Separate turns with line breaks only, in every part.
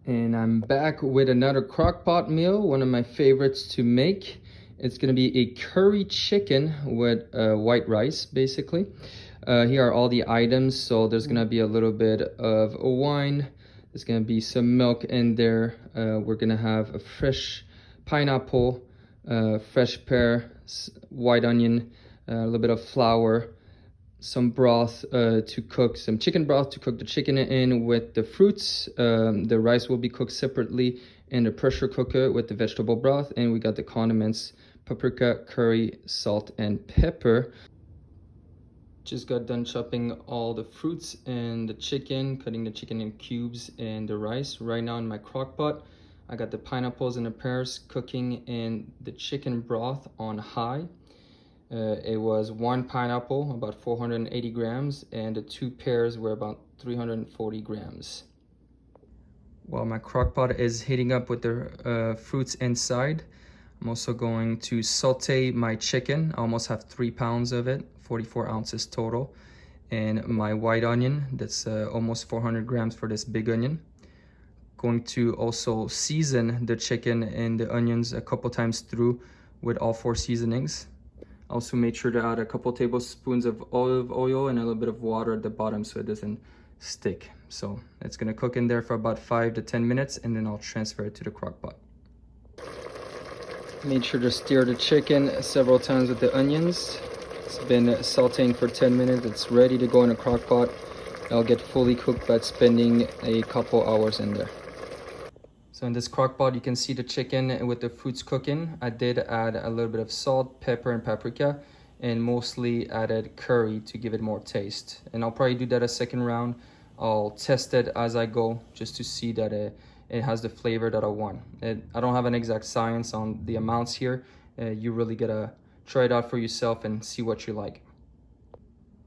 And I'm back with another crockpot meal, one of my favorites to make. It's gonna be a curry chicken with white rice, basically. Here are all the items. So there's gonna be a little bit of wine. There's gonna be some milk in there. We're gonna have a fresh pineapple, fresh pear, white onion, a little bit of flour, some broth to cook, some chicken broth to cook the chicken in with the fruits. The rice will be cooked separately in the pressure cooker with the vegetable broth, and we got the condiments: paprika, curry, salt, and pepper. Just got done chopping all the fruits and the chicken, cutting the chicken in cubes and the rice. Right now in my crock pot, I got the pineapples and the pears cooking in the chicken broth on high. It was one pineapple, about 480 grams, and the two pears were about 340 grams. While my crock pot is heating up with the fruits inside, I'm also going to saute my chicken. I almost have 3 pounds of it, 44 ounces total, and my white onion, that's almost 400 grams for this big onion. Going to also season the chicken and the onions a couple times through with all 4 seasonings. Also made sure to add a couple tablespoons of olive oil and a little bit of water at the bottom so it doesn't stick. So it's gonna cook in there for about 5 to 10 minutes, and then I'll transfer it to the crock pot. Made sure to stir the chicken several times with the onions. It's been sauteing for 10 minutes. It's ready to go in a crock pot. I'll get fully cooked by spending a couple hours in there. So in this crock pot, you can see the chicken with the fruits cooking. I did add a little bit of salt, pepper, and paprika, and mostly added curry to give it more taste. And I'll probably do that a second round. I'll test it as I go just to see that it has the flavor that I want. I don't have an exact science on the amounts here. You really gotta try it out for yourself and see what you like.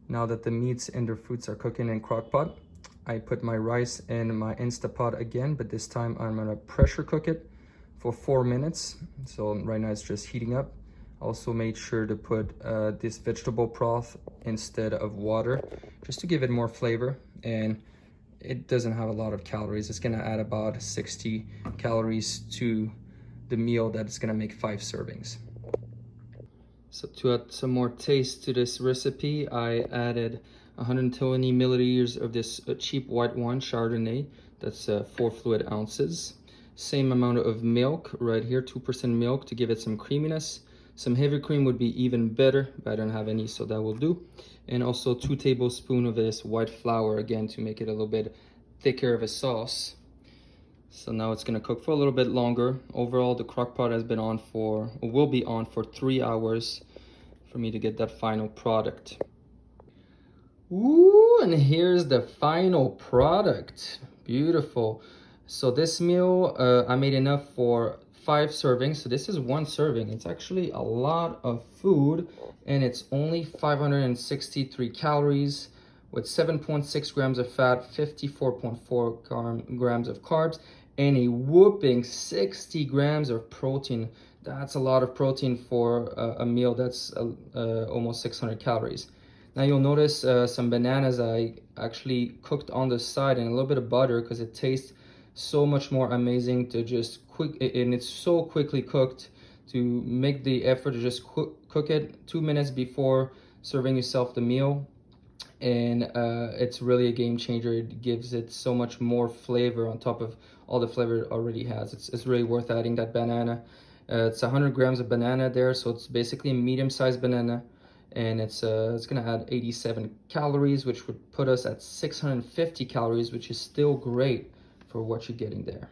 Now that the meats and the fruits are cooking in crock pot, I put my rice in my Instapot again, but this time I'm gonna pressure cook it for 4 minutes. So right now it's just heating up. Also made sure to put this vegetable broth instead of water, just to give it more flavor. And it doesn't have a lot of calories. It's gonna add about 60 calories to the meal that it's gonna make 5 servings. So to add some more taste to this recipe, I added 120 milliliters of this cheap white wine, Chardonnay. That's 4 fluid ounces. Same amount of milk right here, 2% milk to give it some creaminess. Some heavy cream would be even better, but I don't have any, so that will do. And also 2 tablespoons of this white flour, again, to make it a little bit thicker of a sauce. So now it's gonna cook for a little bit longer. Overall, the crock pot has been on for, or will be on for 3 hours for me to get that final product. Ooh, and here's the final product. Beautiful. So this meal, I made enough for 5 servings. So this is 1 serving. It's actually a lot of food, and it's only 563 calories with 7.6 grams of fat, 54.4 grams of carbs, and a whooping 60 grams of protein. That's a lot of protein for a meal that's almost 600 calories. Now you'll notice some bananas I actually cooked on the side, and a little bit of butter, because it tastes so much more amazing to just and it's so quickly cooked, to make the effort to just cook it 2 minutes before serving yourself the meal. And it's really a game changer. It gives it so much more flavor on top of all the flavor it already has. It's really worth adding that banana. It's 100 grams of banana there, so it's basically a medium-sized banana. And it's gonna add 87 calories, which would put us at 650 calories, which is still great for what you're getting there.